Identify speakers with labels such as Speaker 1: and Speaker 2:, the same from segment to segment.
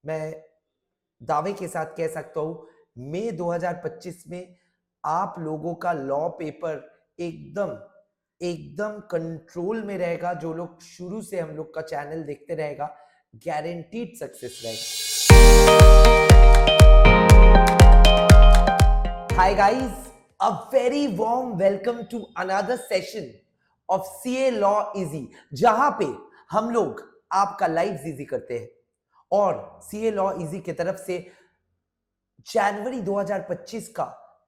Speaker 1: मैं दावे के साथ कह सकता हूं मई 2025 में आप लोगों का लॉ पेपर एकदम एकदम कंट्रोल में रहेगा। जो लोग शुरू से हम लोग का चैनल देखते रहेगा, गारंटीड सक्सेस रहेगा। Hi guys, a very warm welcome to another session of CA law easy, जहां पे हम लोग आपका लाइफ इजी करते हैं। और सीए लॉ इजी की तरफ से जनवरी 2025 का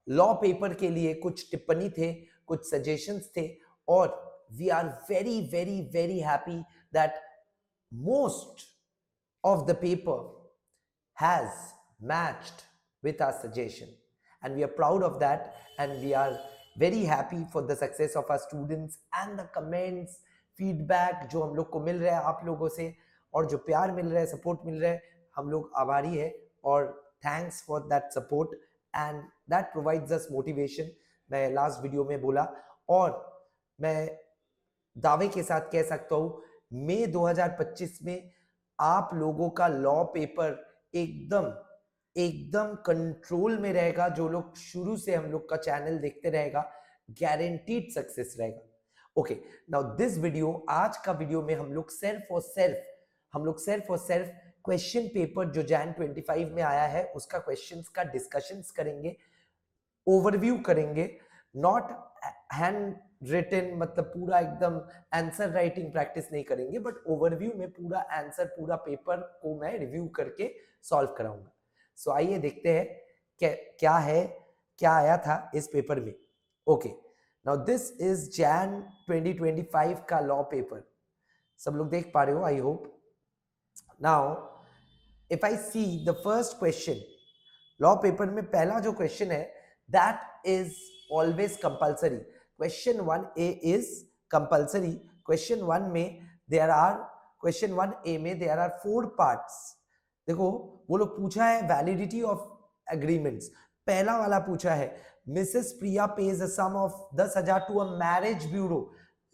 Speaker 1: लॉ पेपर के लिए कुछ टिप्पणी थे, कुछ सजेशंस थे, और we are very very very happy that most of the paper has matched with our suggestion, and we are proud of that, and we are very happy for the success of our students and the comments feedback जो हम लोग को मिल रहा है आप लोगों से, और जो प्यार मिल रहा है, सपोर्ट मिल रहा है, हम लोग आभारी है और thanks for that support and that provides us motivation. मैं लास्ट वीडियो में बोला, और मैं दावे के साथ कह सकता हूं मई 2025 में आप लोगों का लॉ पेपर एकदम एकदम कंट्रोल में रहेगा। जो लोग शुरू से हम लोग का चैनल देखते रहेगा, गारंटीड सक्सेस रहेगा। ओके, नाउ दिस वीडियो, आज का वीडियो में हम लोग सिर्फ और सिर्फ क्वेश्चन पेपर जो जैन 25 में आया है उसका क्वेश्चंस का डिस्कशंस करेंगे, ओवरव्यू करेंगे, नॉट हैंड रिटन, मतलब पूरा एकदम आंसर राइटिंग प्रैक्टिस नहीं करेंगे, बट ओवरव्यू में पूरा आंसर, पूरा पेपर को मैं रिव्यू करके सॉल्व कराऊंगा। सो आइए देखते हैं क्या आया था इस पेपर में। Okay, now this is Jain 2025 का लॉ पेपर, सब लोग देख पा रहे हो I hope. Now if I see the first question, law paper में पहला जो क्वेश्चन है that is always compulsory. Question 1A is compulsory. Question 1 में देयर आर, क्वेश्चन 1A में देयर आर 4 पार्ट्स। देखो, वो लोग पूछा है वैलिडिटी ऑफ एग्रीमेंट्स। पहला वाला पूछा है Mrs Priya pays a sum of 10,000 to a marriage bureau.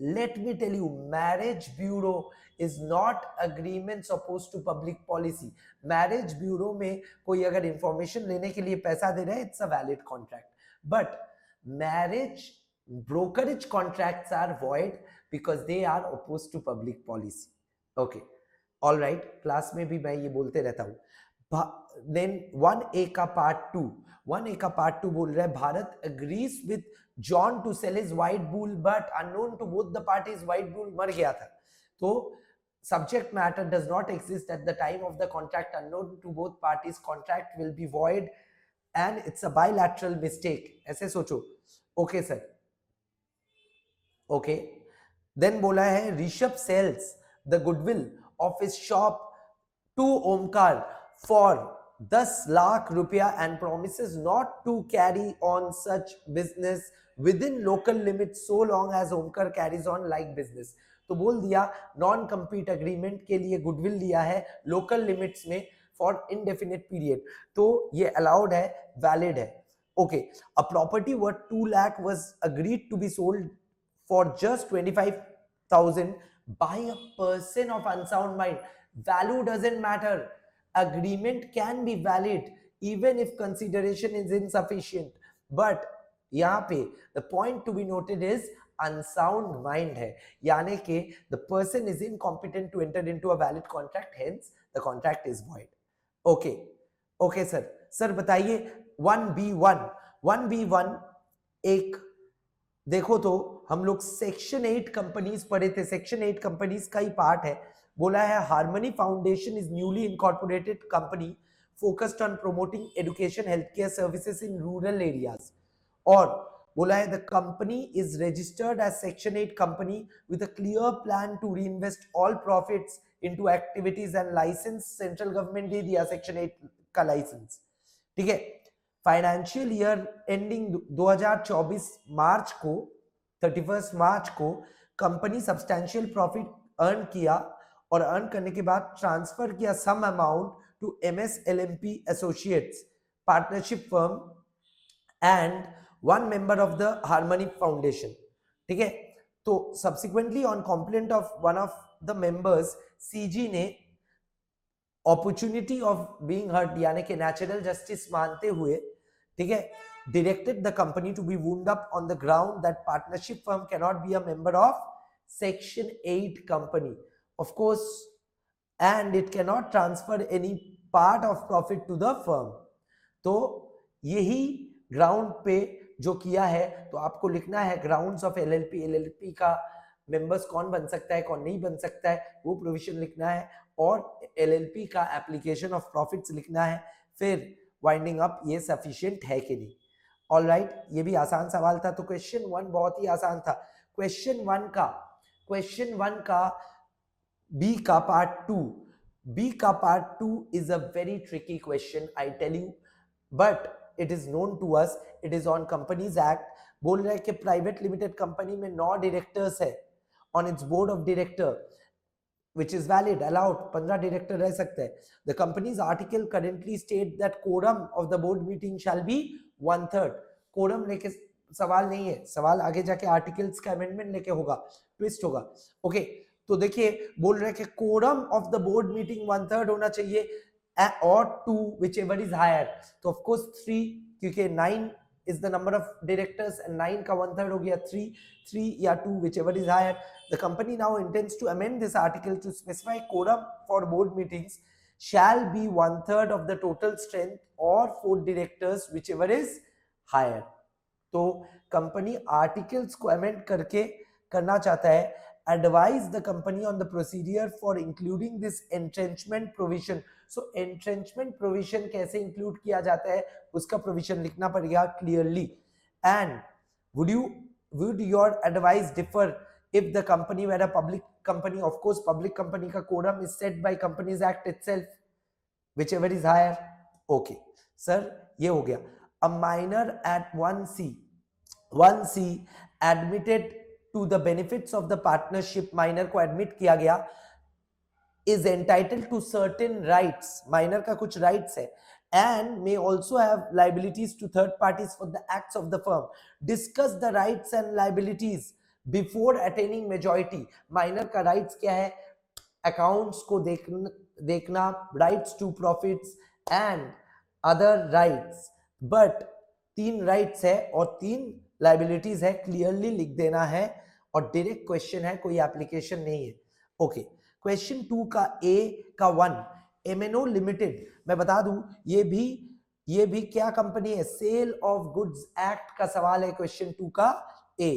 Speaker 1: Let me tell you, marriage bureau is not agreement suppose to public policy. Marriage bureau में कोई अगर इंफॉर्मेशन लेने के लिए पैसा दे रहा है, it's a valid contract, but marriage brokerage contracts are void because they are opposed to public policy. Okay, all right, class में भी मैं ये बोलते रहता हूँ। then 1A का पार्ट 2 बोल रहा है Bharat agrees with John to sell his white bull but unknown to both the parties white bull मर गया था, तो subject matter does not exist at the time of the contract, unknown to both parties, contract will be void and it's a bilateral mistake, ऐसे सोचो। Okay sir, okay, then बोला है Rishabh sells the goodwill of his shop to Omkar for 10 lakh रुपया and promises not to carry on such business within local limit so long as Omkar carries on like business. तो बोल दिया non compete agreement के लिए goodwill दिया है local limits में for indefinite period, तो ये अलाउड है, वैलिड है। Okay, a property worth 2 lakh was agreed to be sold for just 25,000 by a person of unsound mind. Value doesn't matter. Agreement can be valid even if consideration is insufficient. But यहाँ पे the point to be noted is unsound mind है, यानी कि the person is incompetent to enter into a valid contract, hence the contract is void. Okay, okay sir बताइए 1B1 एक, देखो तो हम लोग सेक्शन 8 कंपनीज पढ़े थे, सेक्शन 8 कंपनीज का ही पार्ट है। बोला है Harmony Foundation is newly incorporated company focused on promoting education health care services in rural areas, और बोला है the company is registered as section 8 company with a clear plan to reinvest all profits into activities and license central government दे दिया section 8 का licence, ठीक है। Financial year ending 2024 मार्च को 31 मार्च को कंपनी सब्सटैंशियल प्रॉफिट अर्न किया, और अर्न करने के बाद ट्रांसफर किया sum amount to MSLMP associates partnership firm and one member of the Harmony Foundation, ठीक है। तो subsequently on complaint of one of the members, CG ने अपॉर्चुनिटी ऑफ बीइंग हर्ट यानी कि नेचुरल जस्टिस मानते हुए, ठीक है, directed the company to be wound up on the ground that partnership firm cannot be a member of section 8 company, of course, and it cannot transfer any part of profit to the firm. तो यही ground पे जो किया है, तो आपको लिखना है ग्राउंड्स ऑफ एलएलपी, एलएलपी का मेंबर्स कौन बन सकता है, कौन नहीं बन सकता है, वो प्रोविजन लिखना है, और एलएलपी का एप्लीकेशन ऑफ प्रॉफिट्स लिखना है, फिर वाइंडिंग अप ये सफिशिएंट है कि नहीं। ऑल राइट, ये भी आसान सवाल था। तो क्वेश्चन 1 बहुत ही आसान था। क्वेश्चन 1 का बी का part 2 is a very tricky question, I tell you, but it is known to us, it is on companies act. बोल रहे हैं कि प्राइवेट लिमिटेड कंपनी में 9 डायरेक्टर्स है on it's board of director, which is valid, allowed, 15 director रह सकते हैं। The company's article currently state that quorum of the board meeting shall be 1/3। quorum लेके सवाल नहीं है, सवाल आगे जाके आर्टिकल्स का अमेंडमेंट लेके होगा, ट्विस्ट होगा। ओके, तो देखिए बोल रहे हैं कि quorum of the board meeting 1/3 होना चाहिए, or 2 whichever is higher। तो of course 3, क्योंकि 9 is the number of directors and 9 का 1/3 हो गया 3 या 2 whichever is higher। The company now intends to amend this article to specify quorum for board meetings shall be 1/3 of the total strength or 4 directors whichever is higher। तो company articles को amend करके करना चाहता है, advise the company on the procedure for including this entrenchment provision। so entrenchment provision कैसे include किया जाता है उसका प्रोविजन लिखना पड़ेगा clearly. and would your advice differ if the company were a public company? of course public company का quorum is set by companies act itself, whichever is higher। okay sir, ये हो गया। a minor at 1C admitted to the benefits of the partnership, minor को admit किया गया, is entitled to certain rights, minor का कुछ rights है, and may also have liabilities to third parties for the acts of the firm। discuss the rights and liabilities before attaining majority। minor का rights क्या है, accounts को देखना, rights to profits and other rights, but 3 rights है और 3 liabilities है, clearly लिख देना है, और डायरेक्ट क्वेश्चन है, कोई एप्लीकेशन नहीं है। ओके, क्वेश्चन 2 का ए का 1, एमएनओ लिमिटेड, मैं बता दूं ये भी क्या कंपनी है, सेल ऑफ गुड्स एक्ट का सवाल है। क्वेश्चन 2 का ए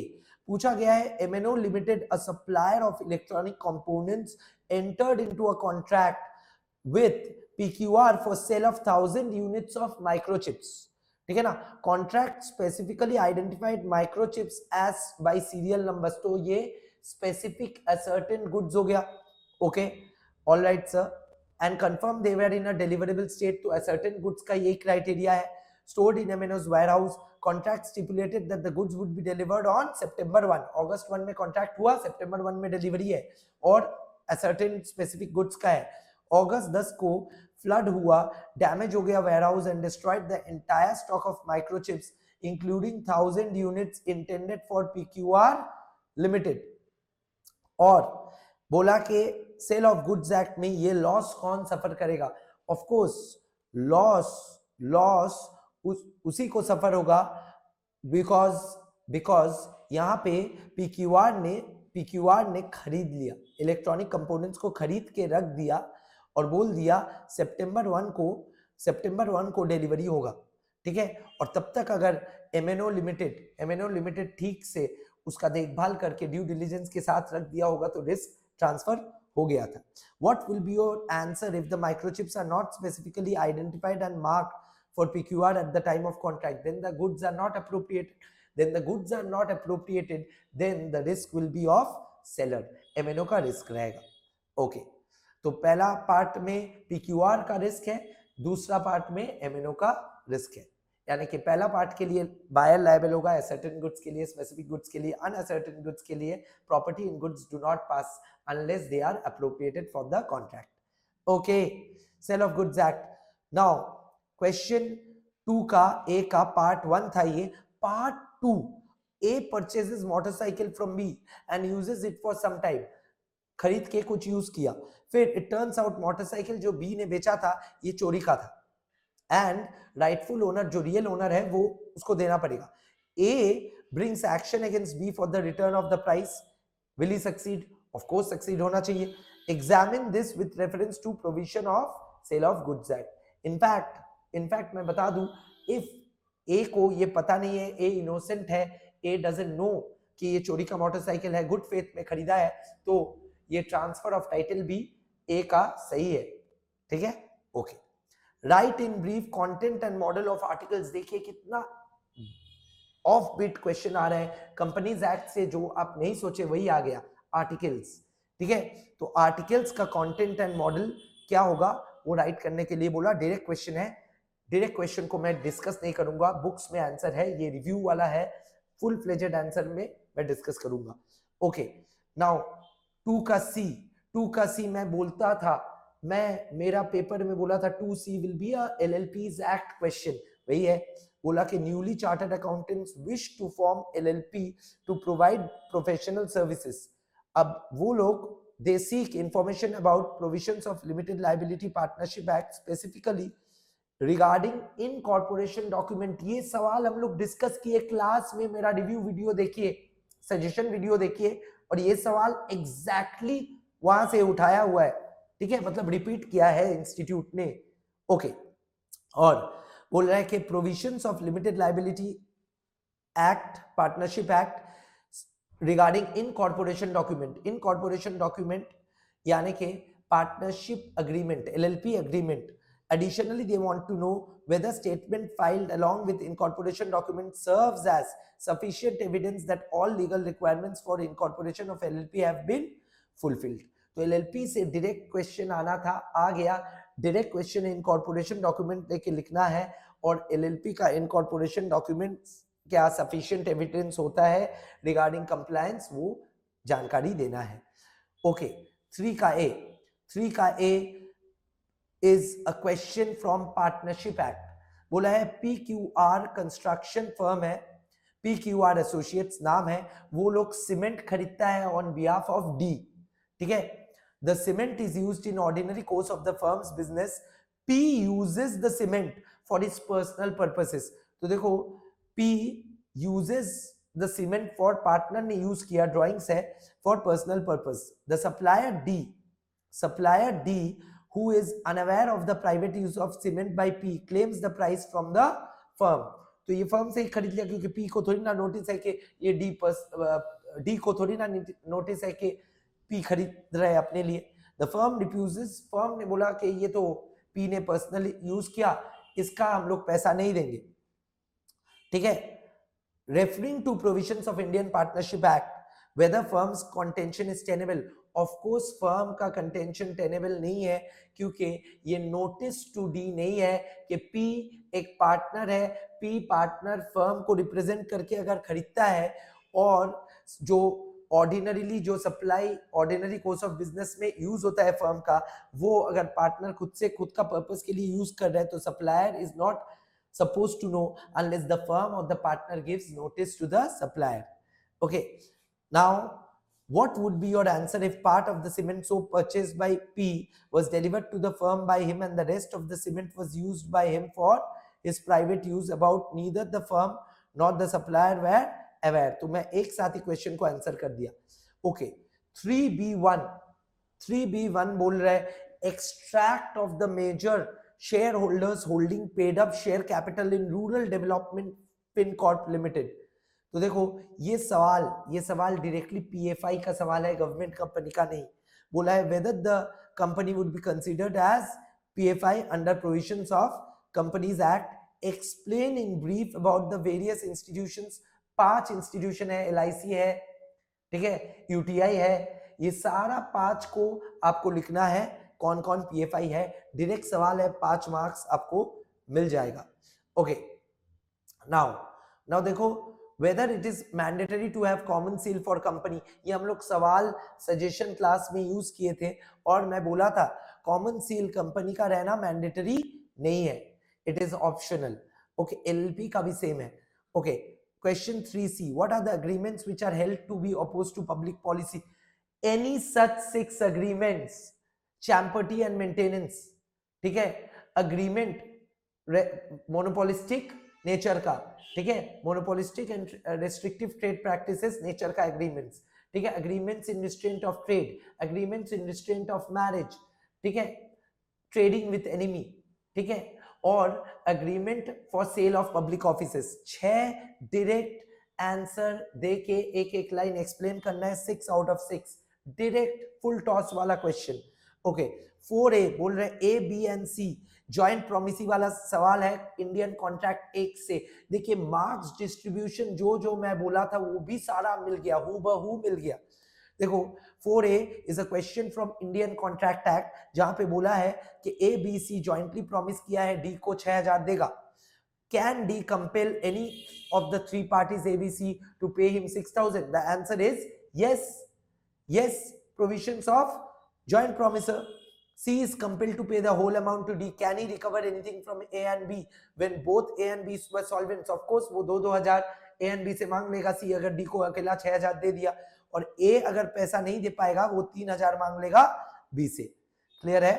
Speaker 1: पूछा गया है, MNO limited a supplier of electronic components entered into a contract with PQR for sale of 1000 units of microchips. ठीक है ना, contract specifically identified microchips as by serial numbers, तो ये स्पेसिफिक असर्टेन गुड्स हो गया। Okay, all right sir, and confirm they were in a deliverable state, तो ascertained goods का यही क्राइटेरिया है। Stored in MNO's warehouse, contract stipulated that the goods would be delivered on September 1, अगस्त 1 में contract हुआ, सितंबर 1 में delivery है, और ascertain specific goods का है। अगस्त 10 को फ्लड हुआ, डैमेज हो गया warehouse and destroyed the entire stock of microchips including 1000 units intended for PQR limited. और बोला कि सेल ऑफ गुड्स एक्ट में ये लॉस कौन सफर करेगा? ऑफ कोर्स लॉस उसी को सफर होगा, बिकॉज यहाँ पे पीक्यूआर ने खरीद लिया, इलेक्ट्रॉनिक कंपोनेंट्स को खरीद के रख दिया और बोल दिया सितंबर 1 को डिलीवरी होगा। ठीक है, और तब तक अगर एमएनओ लिमिटेड ठीक से उसका देखभाल करके ड्यू डिलिजेंस के साथ रख दिया होगा तो रिस्क ट्रांसफर हो गया था। What will be your answer if the microchips are not specifically identified and marked for PQR at the time of contract? Then the goods are not appropriated. Then the risk will be of seller. MNO का risk रहेगा। Okay, तो पहला part में PQR का risk है, दूसरा part में MNO का रिस्क है। यानी कि पहला पार्ट के लिए बायर लायबल होगा, असर्टेन गुड्स के लिए, स्पेसिफिक गुड्स के लिए, अनअसर्टेन गुड्स के लिए property in goods do not pass unless they are appropriated for the contract. Okay, sale of goods act. Now question 2 का A का part 1 था ये, part 2, A purchases motorcycle from B and uses it for some time, खरीद के कुछ use किया, फिर it turns out motorcycle जो बी ने बेचा था ये चोरी का था, एंड राइटफुल ओनर जो रियल ओनर है वो उसको देना पड़ेगा. ए brings action against B for the return of the price. Will he succeed? Of course succeed होना चाहिए. Examine this with reference to provision of sale of goods act. In fact मैं बता दूं, if A को ये पता नहीं है, A innocent है, A doesn't know कि ये चोरी का मोटरसाइकिल है, गुड फेथ में खरीदा है, तो ये ट्रांसफर ऑफ टाइटल भी A का सही है. ठीक है, okay. Right in brief content and model of articles. देखिए कितना ऑफ बीट क्वेश्चन आ रहा है. कंपनीज एक्ट से जो आप नहीं सोचे वही आ गया, आर्टिकल्स. ठीक है, तो आर्टिकल्स का कंटेंट एंड मॉडल क्या होगा वो राइट करने के लिए बोला. डायरेक्ट क्वेश्चन है, डायरेक्ट क्वेश्चन को मैं डिस्कस नहीं करूंगा, बुक्स में आंसर है, ये रिव्यू वाला है, फुल फ्लेजेड आंसर में मैं डिस्कस करूंगा. ओके, नाउ 2 का सी मैं बोलता था, मैं मेरा पेपर में बोला था 2C will be a LLP's act question. वही है, बोला कि newly chartered accountants wish to form LLP to provide professional services. अब वो लोग they seek information about provisions of limited liability partnership act specifically regarding incorporation document. ये सवाल हम लोग डिस्कस किए क्लास में, मेरा रिव्यू वीडियो देखिए, सजेशन वीडियो देखिए, और ये सवाल एग्जैक्टली वहां से उठाया हुआ है. ठीक है, मतलब रिपीट किया है इंस्टीट्यूट ने. ओके, और बोल रहा है कि provisions of limited liability act, partnership act regarding incorporation document. Incorporation document यानी कि partnership agreement, LLP agreement. Additionally, they want to know whether statement filed along with incorporation document serves as sufficient evidence that all legal requirements for incorporation of LLP have been fulfilled. तो LLP से direct question आना था, आ गया. Direct question incorporation document लेके लिखना है, और LLP का इनकॉर्पोरेशन डॉक्यूमेंट क्या सफिशिएंट एविडेंस होता है रिगार्डिंग कंप्लायंस, वो जानकारी देना है. ओके, 3 का ए is a question from partnership act. बोला है PQR कंस्ट्रक्शन फर्म है, PQR एसोसिएट्स नाम है, वो लोग सीमेंट खरीदता है ऑन बिहाफ ऑफ D. ठीक है, the cement is used in ordinary course of the firms business. P uses the cement for its personal purposes. तो देखो P uses the cement for partner ने यूज किया, drawings है, for personal purpose. The supplier D who is unaware of the private use of cement by P claims the price from the firm. तो ये firm से ही खरीद लिया, क्योंकि P को थोड़ी ना नोटिस है कि ये D को थोड़ी ना नोटिस है कि P खरीद रहा है अपने लिए. The firm refuses. फर्म ने बोला कि ये तो P ने पर्सनली यूज किया, इसका हम लोग पैसा नहीं देंगे. ठीक है, referring to provisions of Indian Partnership Act, whether firm's contention is tenable. Of course firm का कंटेंशन टेनेबल नहीं है, क्योंकि ये नोटिस टू डी नहीं है कि P एक पार्टनर है, P पार्टनर फर्म को रिप्रेजेंट करके अगर खरीदता है, और जो ऑर्डिनरीली जो supply ordinary course of business में यूज होता है फर्म का, वो अगर पार्टनर खुद से खुद का पर्पस के लिए यूज कर रहा है, तो supplier is not supposed to know unless the firm or the partner gives notice to the supplier. Okay, now what would be your answer if part of the cement soap purchased by P was delivered to the firm by him and the rest of the cement was used by him for his private use, about neither the firm nor the supplier were aware? तो मैं एक साथ ही question को answer कर दिया. Okay, 3B1 बोल रहा है extract of the major shareholders holding paid up share capital in Rural Development FinCorp Limited. तो देखो ये सवाल डायरेक्टली PFI का सवाल है, गवर्नमेंट कंपनी का नहीं. बोला है whether the company would be considered as PFI under provisions of Companies Act. Explain in brief about the various institutions. 5 institution है, LIC है, ठीक है, UTI है, ये सारा 5 को आपको लिखना है, कौन कौन PFI है. डायरेक्ट सवाल है, 5 मार्क्स आपको मिल जाएगा. ओके, नाउ देखो whether it is mandatory to have common seal for company. ये हम लोग सवाल सजेशन क्लास में यूज किए थे, और मैं बोला था कॉमन सील कंपनी का रहना मैंडेटरी नहीं है, it is optional. Okay, LLP का भी सेम है. Okay, question 3C, what are the agreements which are held to be opposed to public policy? Any such 6 agreements. Champerty and maintenance, ठीक है, agreement monopolistic nature का, ठीक है, monopolistic and restrictive trade practices nature का agreements, ठीक है, agreements in restraint of trade, agreements in restraint of marriage, ठीक है, ट्रेडिंग विथ एनिमी, ठीक है, और agreement for sale of public offices. 6 direct answer दे के एक एक लाइन एक्सप्लेन करना है, 6 out of 6 direct full toss वाला क्वेश्चन। ओके 4A बोल रहे A B and C joint promisee वाला सवाल है इंडियन कॉन्ट्रैक्ट 1 से। देखिए मार्क्स डिस्ट्रीब्यूशन जो जो मैं बोला था वो भी सारा मिल गया, हूबहू मिल गया। देखो 4A is a question from Indian contract act, जहां पे बोला है कि A B C jointly promise किया है डी को 6000 देगा। Can D compel any of the 3 parties ABC to pay him 6000? The answer is yes. Yes, provisions of joint promisor. C is compelled to pay the whole amount to D. Can he recover anything from A and B when both A and B were solvents? Of course, वो 2-2000 A and B से मांग लेगा। C अगर D को अकेला 6000 दे दिया, और A अगर पैसा नहीं दे पाएगा वो 3000 मांग लेगा B से। क्लियर है?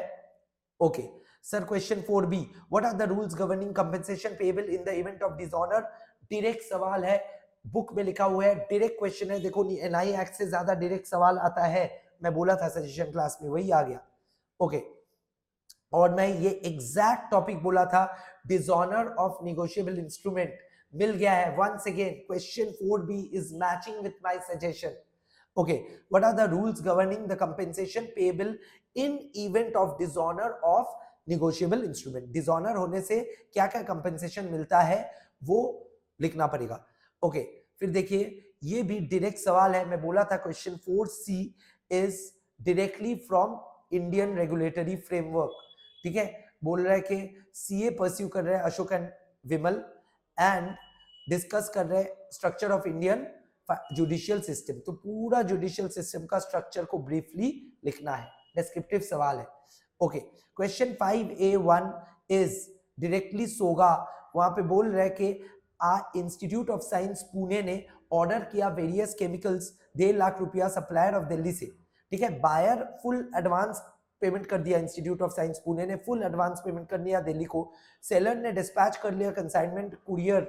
Speaker 1: Okay sir, question 4B, what are the rules governing compensation payable in the event of dishonour? Direct सवाल है, बुक में लिखा हुआ है, डायरेक्ट क्वेश्चन है। देखो एनआई एक्ट से ज्यादा डायरेक्ट सवाल आता है, मैं बोला था सजेशन क्लास में, वही आ गया। ओके और मैं ये एग्जैक्ट टॉपिक बोला था, डिसऑनर ऑफ नेगोशिएबल इंस्ट्रूमेंट, मिल गया है। Once again question 4B is matching with my suggestion. Okay what are the rules governing the compensation payable in event of dishonour of negotiable instrument? Dishonour होने से क्या क्या compensation मिलता है वो लिखना पड़ेगा। ओके फिर देखिए ये भी डायरेक्ट सवाल है, मैं बोला था question 4C is directly from Indian regulatory framework, ठीक है। बोल रहा है कि सीए परस्यू कर रहे हैं Ashok and Vimal and discuss कर रहे हैं structure of Indian judicial system. तो पूरा जुडिशियल सिस्टम का स्ट्रक्चर को ब्रीफली लिखना है, डिस्क्रिप्टिव सवाल है। Okay question 5A1 is directly सोगा, वहां पे बोल रहे हैं कि इंस्टीट्यूट ऑफ साइंस पुणे ने ऑर्डर किया वेरियस केमिकल्स, 1.5 लाख रुपया सप्लायर ऑफ दिल्ली से, ठीक है। बायर फुल एडवांस पेमेंट कर दिया, इंस्टीट्यूट ऑफ साइंस पुणे ने फुल एडवांस पेमेंट कर दिया दिल्ली को। सेलर ने डिस्पैच कर लिया कंसाइनमेंट कुरियर,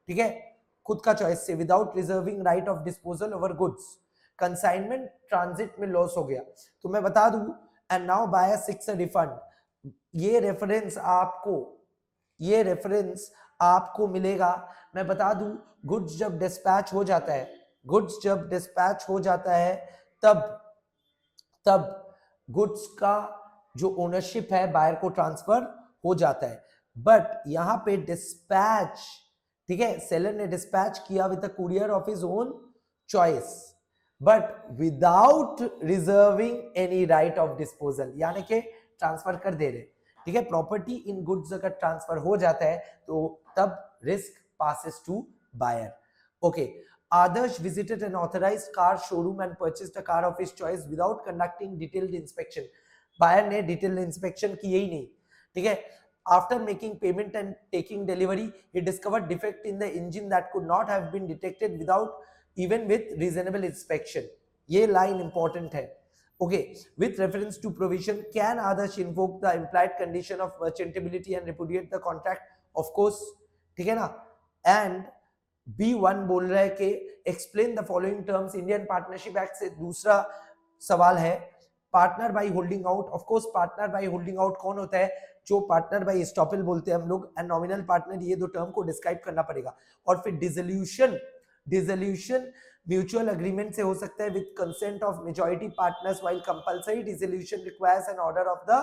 Speaker 1: ठीक है, खुद का चॉइस से, without reserving right of disposal over goods. Consignment transit में लॉस हो गया। तो मैं बता दूं, and now buyer seeks a refund. ये रेफरेंस आपको मिलेगा। मैं बता दूं, गुड्स जब डिस्पैच हो जाता है, तब गुड्स का जो ओनरशिप है बायर को ट्रांसफर हो जाता है। बट यहां पे डिस्पैच, ठीक है, सेलर ने डिस्पैच किया with the courier of his own choice but without reserving any right of disposal, यानी कि ट्रांसफर कर दे रहे, ठीक है। प्रॉपर्टी इन गुड्स अगर ट्रांसफर हो जाता है तो तब risk passes to buyer. Okay Adarsh visited an authorized car showroom and purchased a car of his choice without conducting detailed inspection. Buyer ने डिटेल्ड इंस्पेक्शन की ही नहीं, ठीक है। After making payment and taking delivery, he discovered defect in the engine that could not have been detected even with reasonable inspection. ये line important है। Okay, with reference to provision, can Adarsh invoke the implied condition of merchantability and repudiate the contract? Of course, ठीक है ना। And B1 बोल रहा है कि explain the following terms Indian partnership act से। दूसरा सवाल है partner by holding out. Of course partner by holding out कौन होता है? जो पार्टनर बाय एस्टॉपल बोलते हैं हम लोग, एंड नॉमिनल पार्टनर, ये दो टर्म को डिस्क्राइब करना पड़ेगा। और फिर डिसोल्यूशन म्यूचुअल एग्रीमेंट से हो सकता है with consent of majority partners, while compulsory dissolution requires N order of the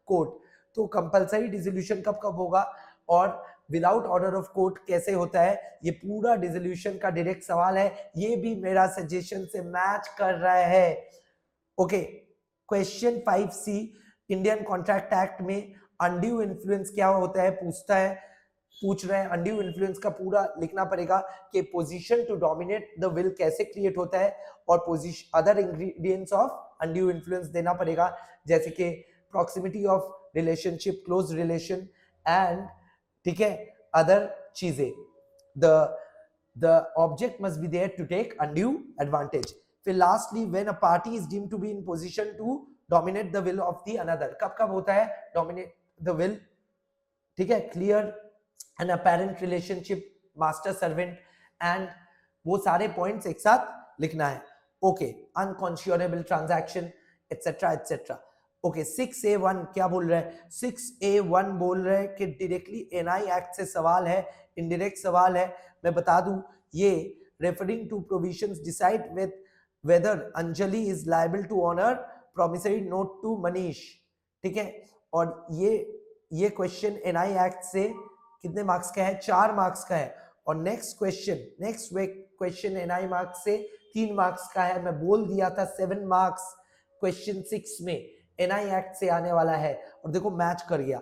Speaker 1: court. तो कंपलसरी डिसोल्यूशन कब कब होगा और विदाउट ऑर्डर ऑफ कोर्ट कैसे होता है, ये पूरा डिसोल्यूशन का डायरेक्ट सवाल है। ये भी मेरा सजेशन से मैच कर रहा है। Okay question 5C Indian contract act में अनड्यू इन्फ्लुएंस क्या होता है पूछ रहे हैं। अनड्यू इन्फ्लुएंस का पूरा लिखना पड़ेगा कि position to dominate the will कैसे क्रिएट होता है, और position other ingredients of undue influence देना पड़ेगा, जैसे कि proximity of relationship, close relation and, ठीक है, अदर चीजें। The object must be there to take undue advantage. फिर lastly when a party is deemed to be in position to dominate the will of the another, कब कब होता है dominate the will, ठीक है, clear and apparent relationship, master servant, and वो सारे points एक साथ लिखना है। Okay, unconscionable transaction etcetera etcetera. Okay, 6A1 क्या बोल रहा है? 6A1 बोल रहा है कि डायरेक्टली एनआई एक्ट से सवाल है, इनडायरेक्ट सवाल है। मैं बता दूं, ये referring to provisions decide with whether Anjali is liable to honour promissory note to Manish, ठीक है। और ये क्वेश्चन एनआई एक्ट से कितने मार्क्स का है? 4 मार्क्स का है। और नेक्स्ट क्वेश्चन एनआई मार्क्स से 3 मार्क्स का है। मैं बोल दिया था 7 मार्क्स क्वेश्चन 6 में एनआई एक्ट से आने वाला है, और देखो मैच कर गया,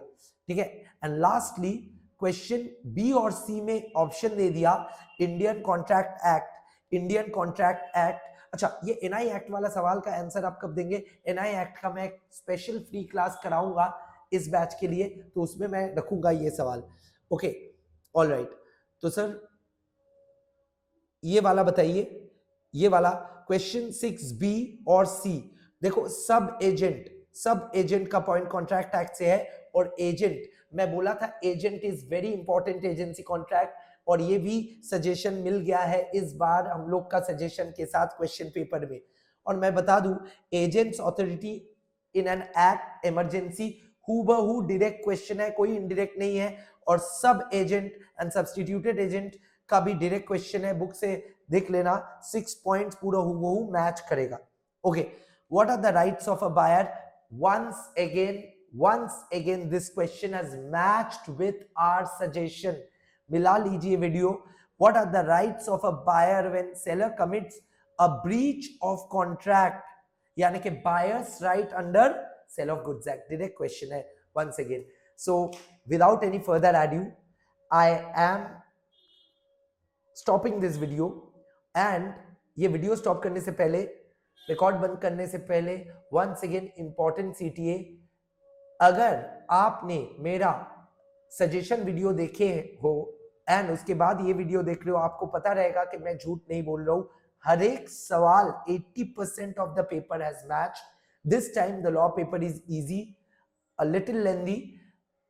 Speaker 1: ठीक है। एंड लास्टली क्वेश्चन बी और सी में ऑप्शन दे दिया इंडियन कॉन्ट्रैक्ट एक्ट। अच्छा, ये एनआई एक्ट वाला सवाल का आंसर आप कब देंगे? एनआई एक्ट का मैं एक स्पेशल फ्री क्लास कराऊंगा इस बैच के लिए, तो उसमें मैं रखूंगा ये सवाल। Okay, alright. तो सर ये वाला बताइए, ये वाला क्वेश्चन 6B और C, देखो सब एजेंट का पॉइंट कॉन्ट्रैक्ट एक्ट से है। और एजेंट, मैं बोला था agent is very important agency contract, और ये भी सजेशन मिल गया है इस बार हम लोग का सजेशन के साथ क्वेश्चन पेपर में। और मैं बता दूं, agents authority in an act emergency हूबहू डायरेक्ट क्वेश्चन है, कोई इनडायरेक्ट नहीं है। और सब एजेंट एंड सब्स्टिट्यूटेड एजेंट का भी डायरेक्ट क्वेश्चन है, बुक से देख लेना, 6 पॉइंट्स पूरा हूबहू मैच करेगा। Okay, what are the rights of a buyer? once again this question has matched with our suggestion, मिला लीजिए video. What are the rights of a buyer when seller commits a breach of contract? यानी कि buyer's right under sale of goods act, direct question है once again। So without any further ado, I am stopping this video, and ये video stop करने से पहले, record बंद करने से पहले, once again important CTA, अगर आपने मेरा सजेशन वीडियो देखे हो एंड उसके बाद ये वीडियो देख रहे हो, आपको पता रहेगा कि मैं झूठ नहीं बोल रहा हूं। हर एक सवाल 80% of the paper has match. This time the law paper is easy, a little lengthy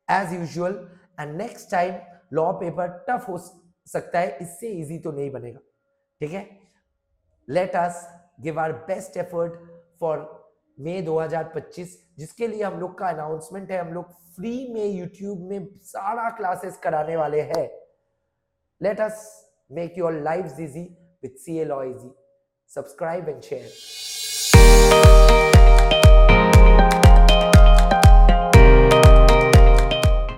Speaker 1: as usual, and next time law paper tough हो सकता है, इससे इजी तो नहीं बनेगा, ठीक है। Let us give our best effort for May 2025, जिसके लिए हम लोग का अनाउंसमेंट है। हम लोग फ्री में यूट्यूब में सारा क्लासेस कराने वाले हैं। Let us make your lives easy with CA law easy. Subscribe and share.